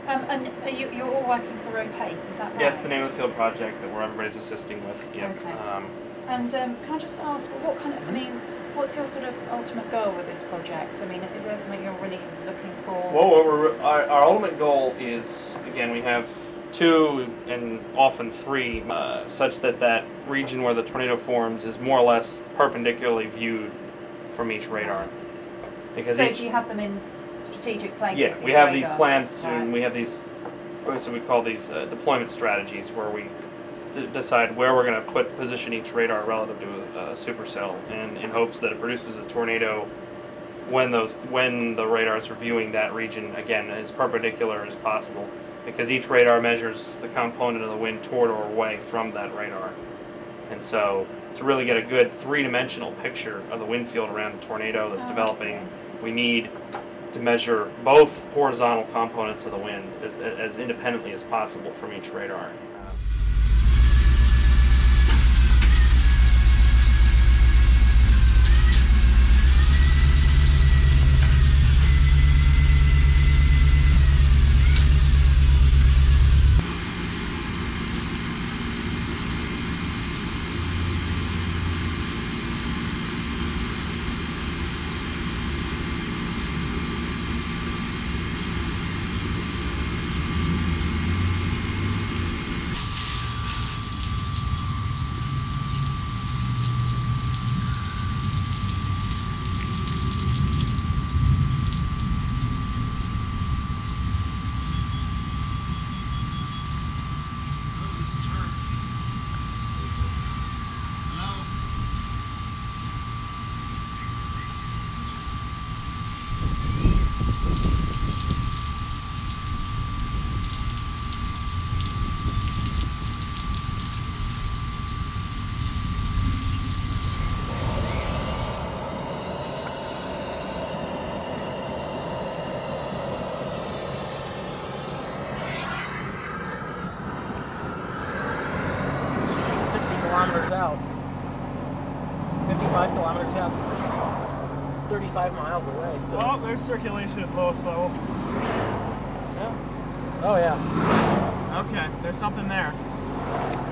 And you're all working for Rotate, is that right? Yes, the name of the field project that everybody's assisting with. Yep. Okay. And can I just ask, what kind of, I mean, what's your sort of ultimate goal with this project? I mean, is there something you're really looking for? Well, our ultimate goal is, again, we have 2 and often 3, such that region where the tornado forms is more or less perpendicularly viewed from each radar. Because so do you have them in strategic places? Yeah, we have these plans, and we have these, so we call these deployment strategies, where we decide where we're going to position each radar relative to a supercell, and in hopes that it produces a tornado when the radars are viewing that region, again, as perpendicular as possible, because each radar measures the component of the wind toward or away from that radar. And so to really get a good 3-dimensional picture of the wind field around a tornado that's developing, we need to measure both horizontal components of the wind as independently as possible from each radar. Out 55 kilometers out, 35 miles away still. Oh, there's circulation at lowest level. Yeah. Oh yeah. Okay, there's something there.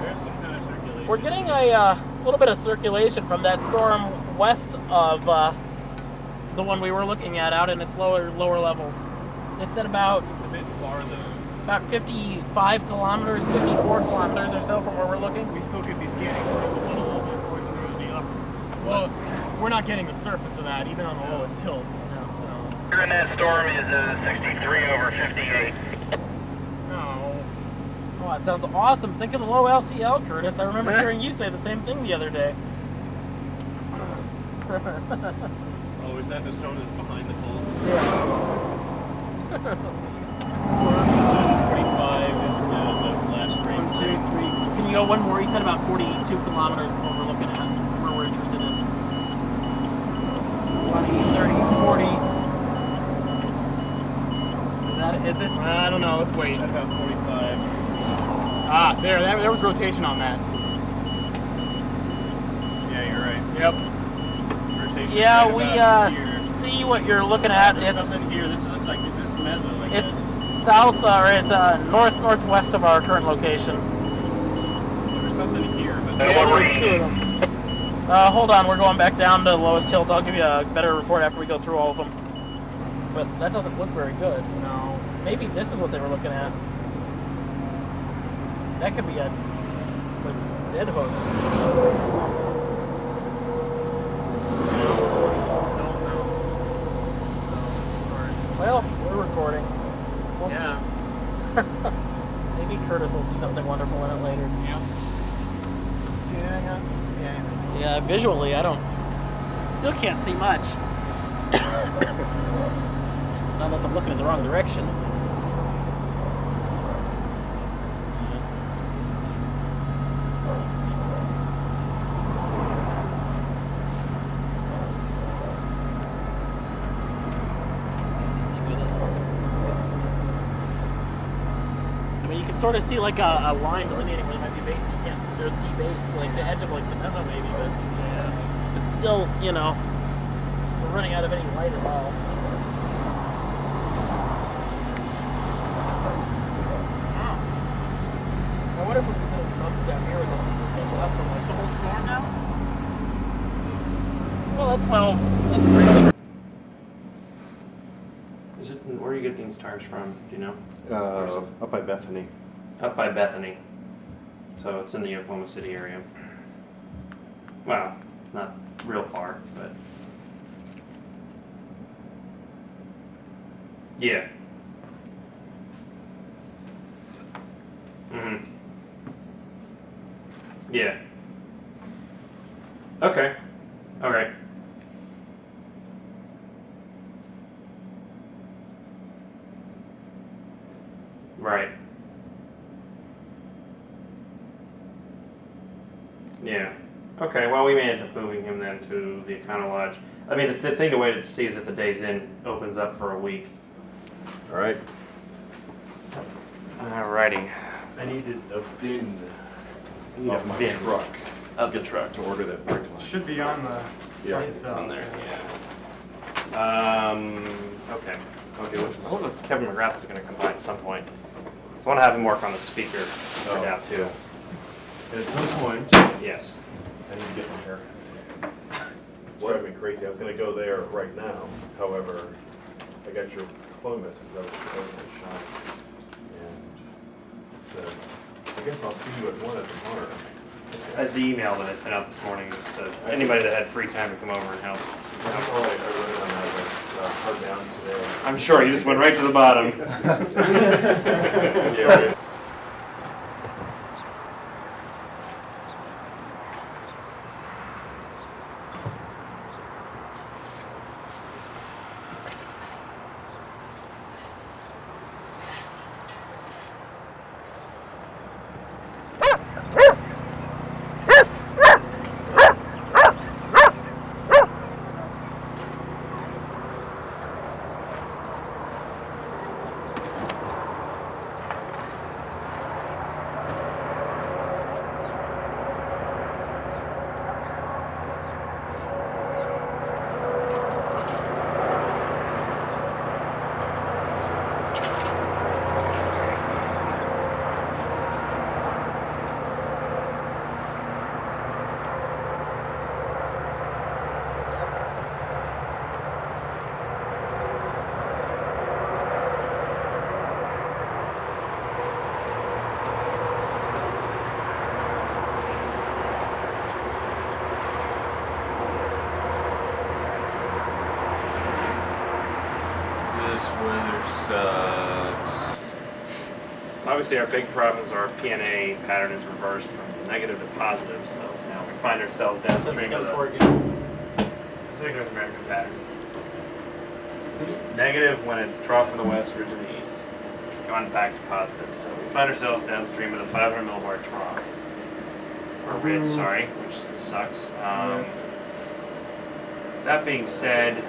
There's some kind of circulation. We're getting a little bit of circulation from that storm west of the one we were looking at out in its lower levels. It's at about, it's a bit farther. About 55 kilometers, 54 kilometers or so from where we're looking. We still could be scanning through the one a little bit more through the upper. Well, we're not getting the surface of that, even on the lowest tilts. No. So. Here in that storm is 63 over 58. No. Oh, that sounds awesome. Think of the low LCL, Curtis. I remember hearing you say the same thing the other day. Oh, is that the storm that's behind the pole? Yeah. 45 is the last range. 1, 2, 3. Can you go one more? He said about 42 kilometers is what we're looking at, where we're interested in. 20, 30, 40. Is this? I don't know. Let's wait. That's about 45. Ah, there was rotation on that. Yeah, you're right. Yep. Rotation. Yeah, right we see what you're looking at. There's It's something here. This looks like, is this meso? Like it's south, or it's northwest of our current location. There's something here, but Yeah, there were 2 of them. Hold on, we're going back down to the lowest tilt. I'll give you a better report after we go through all of them. But that doesn't look very good. no. Maybe this is what they were looking at. That could be a dead hook. Don't know. So, Well, we're recording. We'll yeah. see. Maybe Curtis will see something wonderful in it later. Yeah. See anything? See anything? Yeah, visually, still can't see much. Unless I'm looking in the wrong direction. Sort of see like a line delineating where there might be base, but you can't see, or the base, like the edge of like the meso maybe, but yeah, it's still, we're running out of any light at all. it's really Is it? Where do you get these tires from? Do you know? Up by Bethany. Up by Bethany. So it's in the Oklahoma City area. Well, it's not real far, but yeah. Mhm. Yeah. Okay. All right. Right. Yeah. Okay, well, we may end up moving him then to the Econo Lodge. I mean, the thing to wait to see is if the Days Inn opens up for a week. All right. Alrighty. I needed a bin Oh, of my bin. truck. Of the truck. To order that brake line. Should be on the Yeah, flight it's cell. On there, yeah. Okay. Okay, what's Kevin McGrath is going to come by at some point. So I want to have him work on the speaker for now, too. And at some point, Yes. I need to get my hair. It's driving me crazy. I was going to go there right now. However, I got your phone message. I was shot. And it said, I guess I'll see you at 1 at the bar. The email that I sent out this morning was to anybody that had free time to come over and help. That's all I wrote on that was hard down today. I'm sure you just went right to the bottom. Yeah. Obviously, our big problem is our PNA pattern is reversed from negative to positive, so now we find ourselves downstream of the Pacific North American pattern. It's negative when it's trough in the west, ridge in the east. It's gone back to positive, so we find ourselves downstream of the 500 millibar trough. Or ridge, sorry, which sucks. That being said,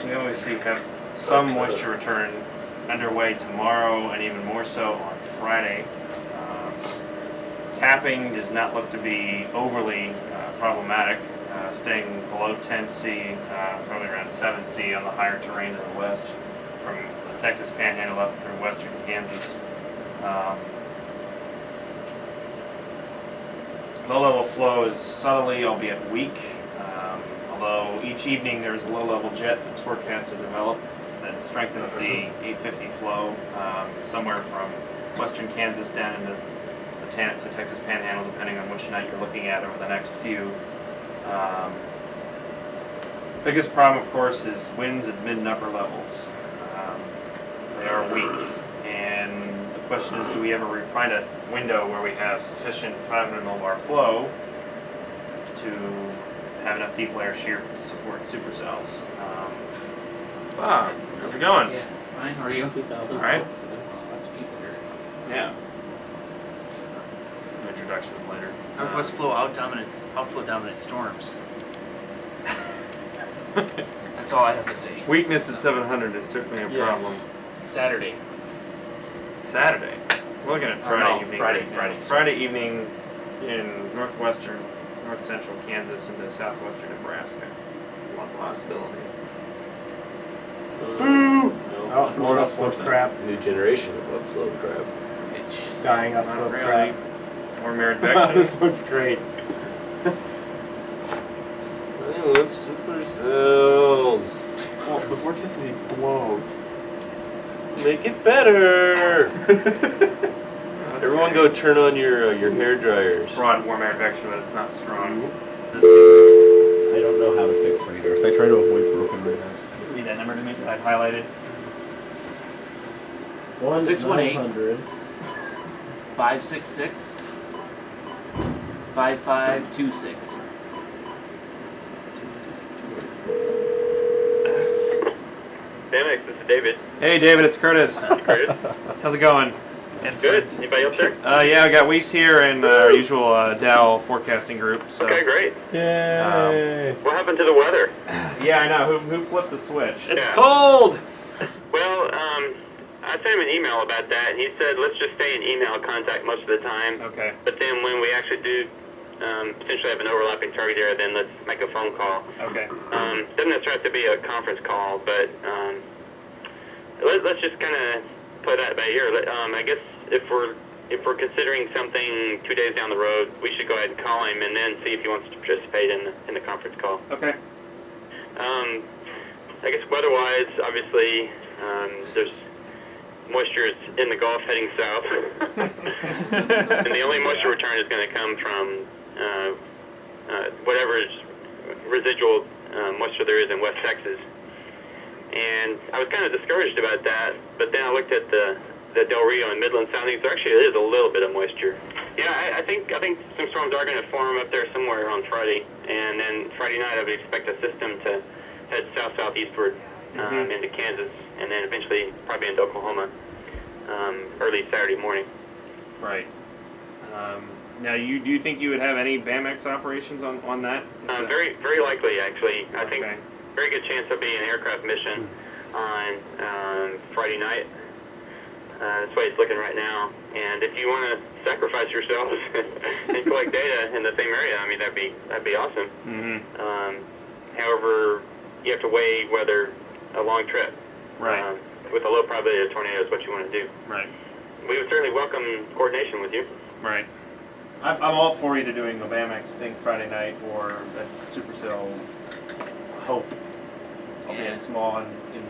we obviously have some moisture return underway tomorrow and even more so on Friday. Capping does not look to be overly problematic, staying below 10C, probably around 7C on the higher terrain in the west from the Texas Panhandle up through western Kansas. Low-level flow is subtly, albeit weak, although each evening there's a low-level jet that's forecast to develop that strengthens the 850 flow somewhere from western Kansas down into the Texas Panhandle, depending on which night you're looking at over the next few. Biggest problem, of course, is winds at mid and upper levels. They are weak, and the question is, do we ever find a window where we have sufficient 500 millibar flow to have enough deep layer shear to support supercells? Bob, how's it going? Yeah, fine. How are you? 2,000. All right. Lots of people here. Yeah. The introduction was later. Northwest flow outflow dominant storms. That's all I have to say. Weakness at 700 is certainly a problem. Saturday. Saturday. We're looking at Friday evening. Friday. Friday evening in northwestern, north central Kansas into southwestern Nebraska. One possibility. Oh, more upslope crap. New generation of upslope crab. Dying Not upslope really. crap. More advection. This looks great. Well, cells. Well, the vorticity blows. Make it better. Everyone go turn on your hair dryers. Broad warm air convection, but it's not strong. I don't know how to fix radars. I try to avoid broken radars. Read that number to me that I've highlighted. 618. 566 5526. Damex, this is David. Hey, David, it's Curtis. Good. How's it going? Good. Anybody else there? Yeah, I got Weiss here and our usual Dow forecasting group. So. Okay, great. Yay! What happened to the weather? Yeah, I know. Who flipped the switch? It's Yeah. cold. Well, I sent him an email about that, and he said let's just stay in email contact most of the time. Okay. But then when we actually do potentially have an overlapping target area, then let's make a phone call. Okay. Doesn't necessarily have to be a conference call, but let's just kind of play that by ear. I guess if we're considering something 2 days down the road, we should go ahead and call him and then see if he wants to participate in the conference call. Okay. I guess weather-wise, obviously, there's moisture is in the Gulf heading south, and the only moisture return is going to come from whatever residual moisture there is in West Texas. And I was kind of discouraged about that, but then I looked at the Del Rio and Midland soundings. There actually is a little bit of moisture. Yeah, I think some storms are going to form up there somewhere on Friday, and then Friday night I would expect a system to head southeastward into Kansas, and then eventually probably into Oklahoma early Saturday morning. Right. Now, do you think you would have any BAMX operations on that? Very, very likely, actually. I think Okay. very good chance there'll be an aircraft mission on Friday night. That's the way it's looking right now. And if you want to sacrifice yourselves and collect data in the same area, I mean, that'd be awesome. Mm-hmm. However, you have to weigh whether a long trip Right. with a low probability of tornado is what you want to do. Right. We would certainly welcome coordination with you. Right. I'm all for either doing a BAMX thing Friday night or a supercell hope. Albeit small in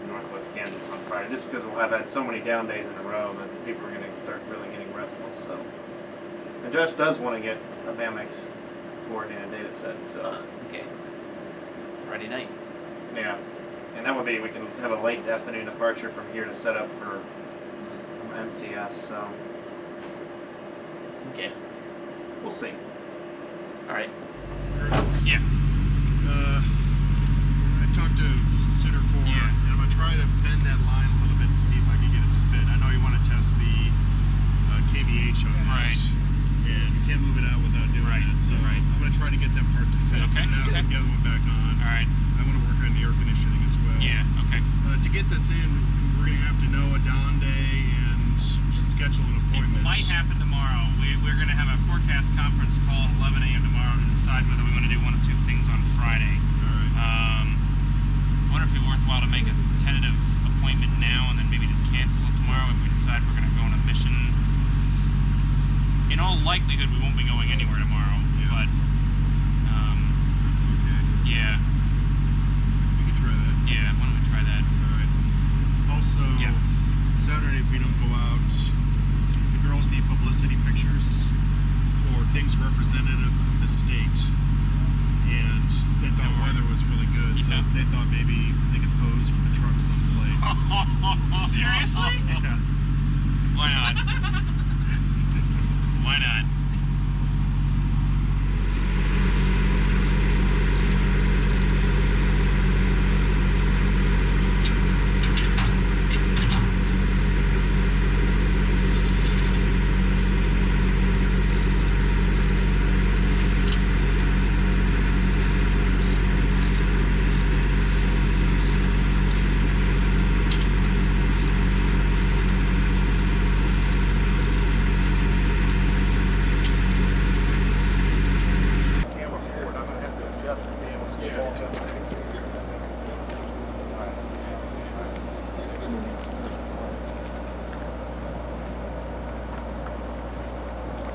northwest Kansas on Friday, just because we'll have had so many down days in a row that people are going to start really getting restless. So, and Josh does want to get a BAMX coordinated data set. So, Okay. Friday night. yeah, and that would be we can have a late afternoon departure from here to set up for MCS. So, Okay. we'll see. All right. Yeah. I talked to Center 4, and I'm going to try to bend that line a little bit to see if I can get it to fit. I know you want to test the KVH on that, and you can't move it out without doing that, so I'm going to try to get that part to fit. Okay. Now I can get the other one back on. All right. I want to work on the air conditioning as well. Yeah. Okay. To get this in, we're going to have to know a dawn day and schedule an appointment. It might happen tomorrow. We're going to have a forecast conference call at 11 a.m. tomorrow to decide whether we want to do one of two things on Friday. All right. I wonder if it'd be worthwhile to make a tentative appointment now and then maybe just cancel it tomorrow if we decide we're going to go on a mission. In all likelihood, we won't be going anywhere tomorrow, but Okay. yeah, We can try that. why don't we try that? All right. Also, Yeah. Saturday, if we don't go out, the girls need publicity pictures for things representative of the state. And they thought weather was really good, so Yeah. they thought maybe they could pose with the truck someplace. Seriously? Yeah. Why not? Why not?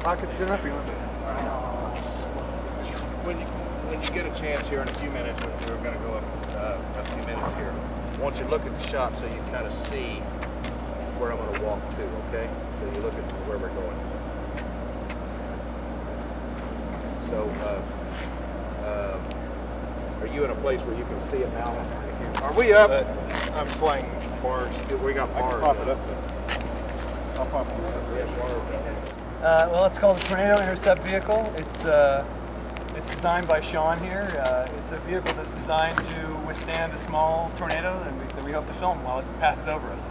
Pocket's good enough for you. When when you get a chance here in a few minutes, we're going to go up a few minutes here. I want you to look at the shot so you kind of see where I'm going to walk to, okay? So you look at where we're going. So, are you in a place where you can see it now? Are we up? I'm playing bars. We got bars. Pop it up. I'll pop it up. We have bars. Well, it's called a Tornado Intercept Vehicle. It's designed by Sean here. It's a vehicle that's designed to withstand a small tornado that we hope to film while it passes over us.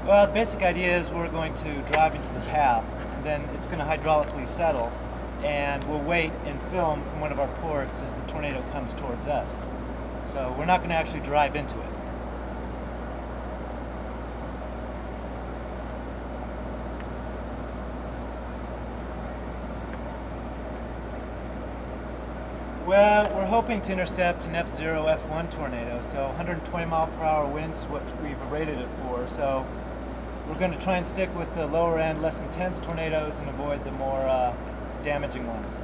Well, the basic idea is we're going to drive into the path, and then it's going to hydraulically settle, and we'll wait and film from one of our ports as the tornado comes towards us. So we're not going to actually drive into it. Well, we're hoping to intercept an F0, F1 tornado, so 120 mile per hour winds is what we've rated it for. So we're going to try and stick with the lower end, less intense tornadoes and avoid the more damaging ones.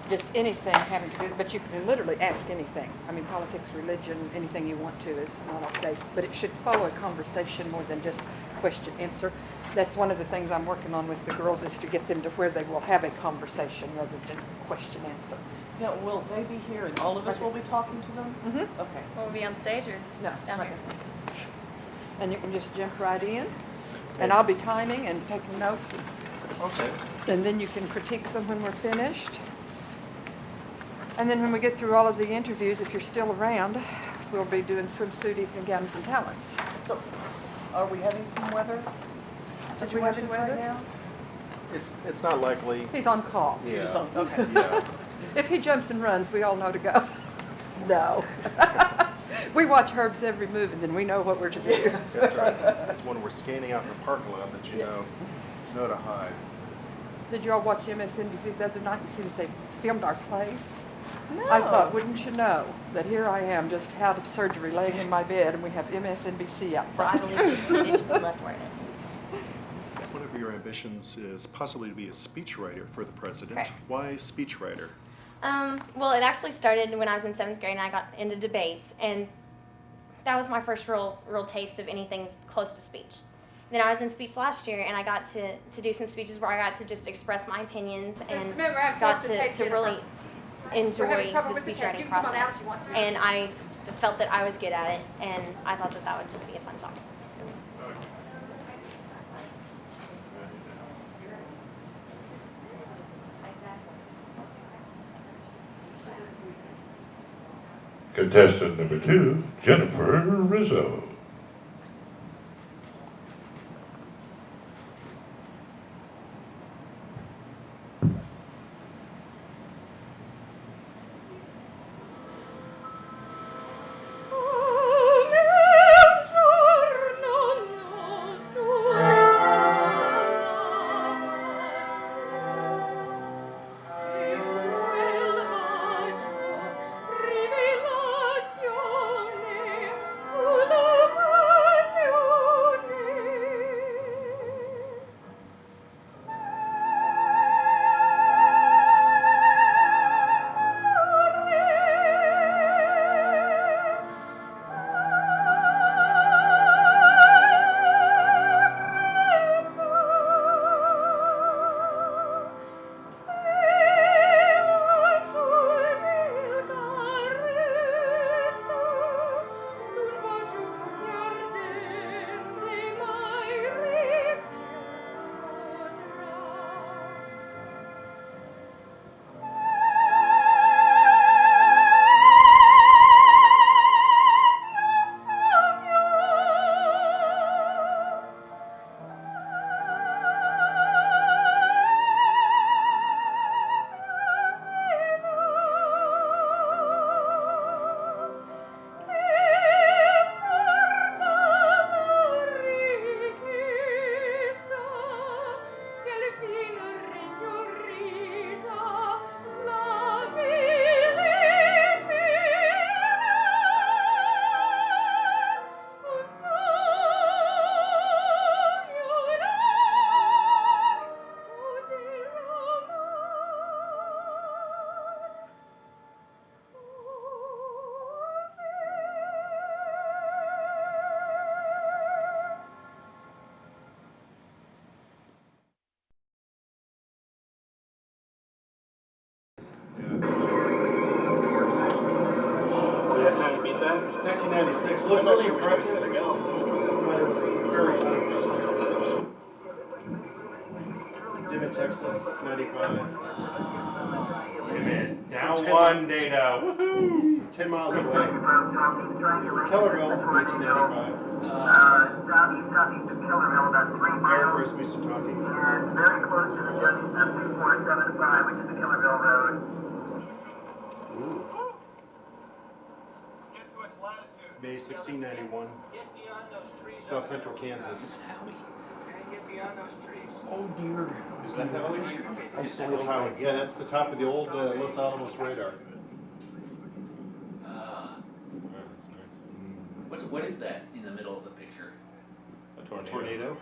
Just anything having to do, but you can literally ask anything. I mean, politics, religion, anything you want to is not off base, but it should follow a conversation more than just question answer. That's one of the things I'm working on with the girls, is to get them to where they will have a conversation rather than question answer. Now, will they be here and all of us will be talking to them? Mm-hmm. Okay. Will we be on stage or No, down right here? here. And you can just jump right in, and I'll be timing and taking notes. Okay. And then you can critique them when we're finished. And then when we get through all of the interviews, if you're still around, we'll be doing swimsuit evening gowns and talents. So, are we having some weather situations right now? It's not likely. He's on call. Yeah. Just on, okay. Yeah. If he jumps and runs, we all know to go. No. We watch Herb's every move, and then we know what we're to do. That's right. It's when we're scanning out in the parking lot that you Yes. know to hide. Did you all watch MSNBC the other night and see that they filmed our place? No. I thought, wouldn't you know, that here I am just out of surgery, laying in my bed, and we have MSNBC So I outside. believe it should be left where it is. One of your ambitions is possibly to be a speechwriter for the president. Correct. Why speechwriter? Well, it actually started when I was in 7th grade and I got into debates, and that was my first real taste of anything close to speech. Then I was in speech last year, and I got to do some speeches where I got to just express my opinions and got to really enjoy the speech writing process. And I felt that I was good at it, and I thought that would just be a fun job. Contestant number 2, Jennifer Rizzo. Rivilazione, It's 1996. It looked really impressive, but it was very unimpressive. Dimmitt, Texas, 95. Down one data. Woohoo! 10 miles away. Kellerville, 1995. Eric Chris Mason talking. Very close to the W7475, which is the Kellerville Road. May 1691. South Central Kansas. Oh dear. Is that Highway? Los Highway. Yeah, that's the top of the old Los Alamos radar. What is that in the middle of the picture? A tornado.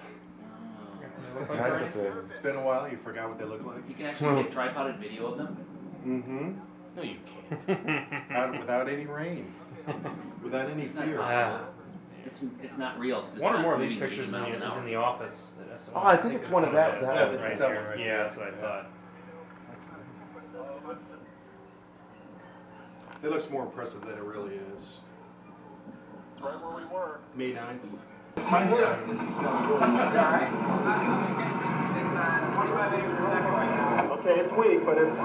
Oh. It's been a while. You forgot what they look like. You can actually get tripoded video of them? Mm-hmm. No, you can't. Without any rain. Without any fear. It's not real. 'Cause it's One or not more of these moving at pictures 80 miles an is hour. in the office. Oh, I think it's one of that. Yeah, Right it's that here. one right Yeah, there. that's what I thought. It looks more impressive than it really is. Right where we were. May 9th. Okay, it's weak, but it's...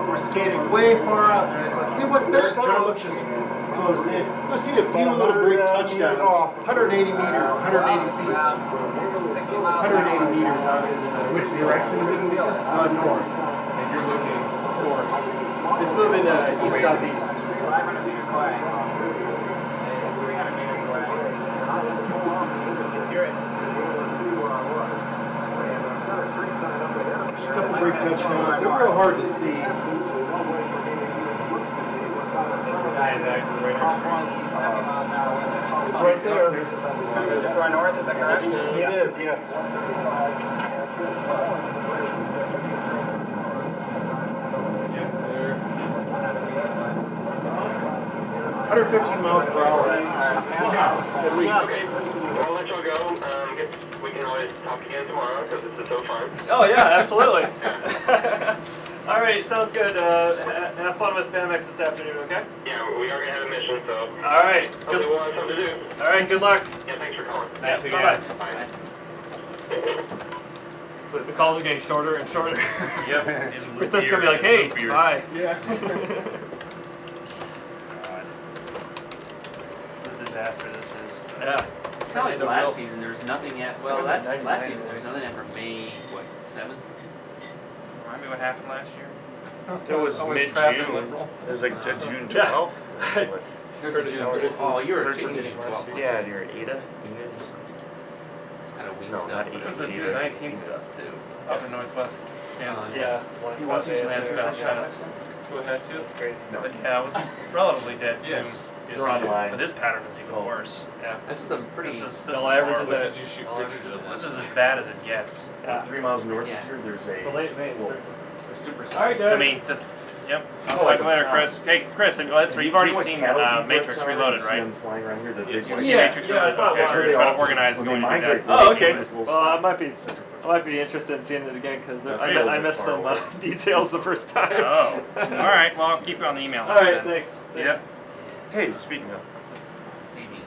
We're skating way far out there. It's like, hey, what's that? John looks just close in. You'll see a few little brief touchdowns. 180 feet. 180 meters out in the... Which direction is it moving? North. And you're looking north. It's moving east-southeast. 500 meters away. It's 300 meters away. Hear it. Just a couple brief touchdowns. They're real hard to see. It's right there. It's far north, is that correct? It is, yes. 115 miles per hour. At least. Okay. I'll let y'all go. We can always talk again tomorrow because this is so fun. Oh yeah, absolutely. All right, sounds good. Have fun with BMX this afternoon, okay? Yeah, we are going to have a mission, so. All right. Hopefully we'll have something to do. All right, good luck. Yeah, thanks for calling. Thanks again. Bye. The calls are getting shorter and shorter. Yep. First it's gonna be like, hey, bye. Yeah. What a disaster this is. Yeah. It's kind of like last season. There's nothing at last season. There's nothing after May 7th. Remind me what happened last year. It was mid-June. It was like June 12th. There's a June. Oh, you were chasing it 12th. Yeah, you're Ada. It's kind of weak No, stuff. not but Ada. It was a June 19th stuff too. Up in Northwest Kansas. Yeah. He wants to land spell tennis. Go ahead too. It's crazy. No. But yeah, it was relatively dead. Yes. They're online. But this pattern is even worse. Yeah. This is a pretty. This is Did horrible. you shoot pictures of This is as bad as it gets. 3 miles north Yeah. of here, there's a... The late May. Well, They're super All right, guys. I mean, yep. I'll talk to you later, Chris. Hey, Chris, and that's right. You've already seen Matrix Reloaded, right? Flying around here, the big Yeah, ones. Matrix yeah, I Reloaded. saw Okay, one. sure. You're going to organize and When going they to do migrate, that. Oh, they okay. go this little Well, spot. I might be interested in seeing it again because That's a little I bit missed far some away. details the first time. Oh. All right. Well, I'll keep you on the email. All right, then. thanks. Yep. Hey, speaking of... See me.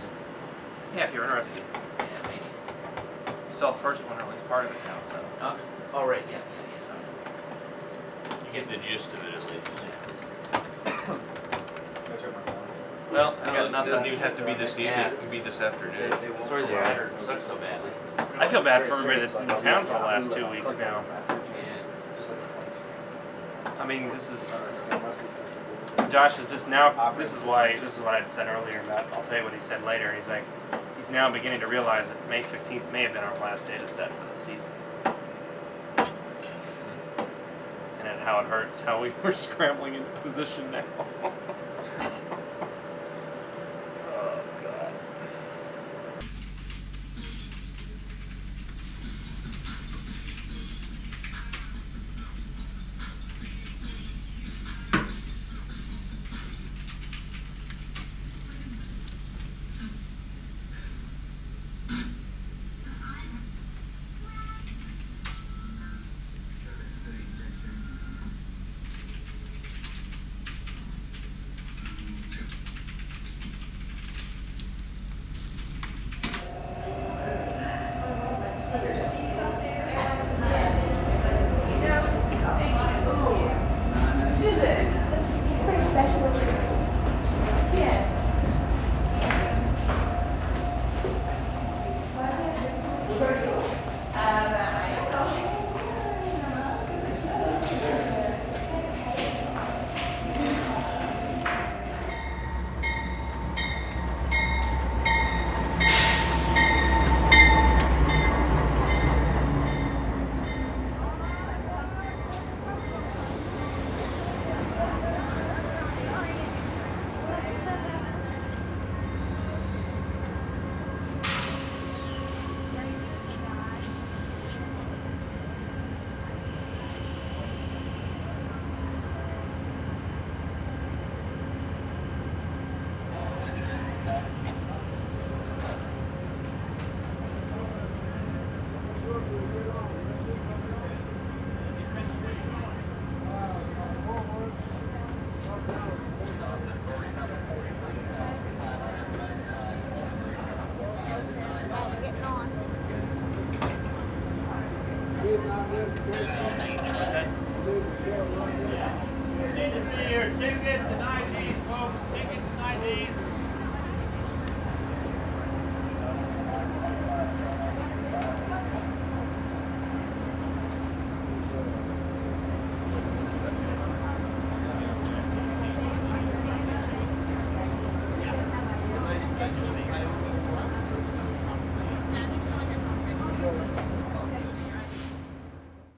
Yeah, if you're interested. Yeah, maybe. You saw the first one, or at least part of it now, so. Oh, right. Yeah. You get the gist of it, at least. Well, I got It nothing. doesn't even have to be this evening. Yeah. It can be this afternoon. Sorry, the pattern sucks so badly. I feel bad for everybody that's in town for the last 2 weeks now. Yeah. I mean, this is. Josh is just now. This is what I said earlier about. I'll tell you what he said later. He's like, he's now beginning to realize that May 15th may have been our last day to set for the season. And then how it hurts, how we were scrambling into position now. Oh God. Need to see your ticket tonight,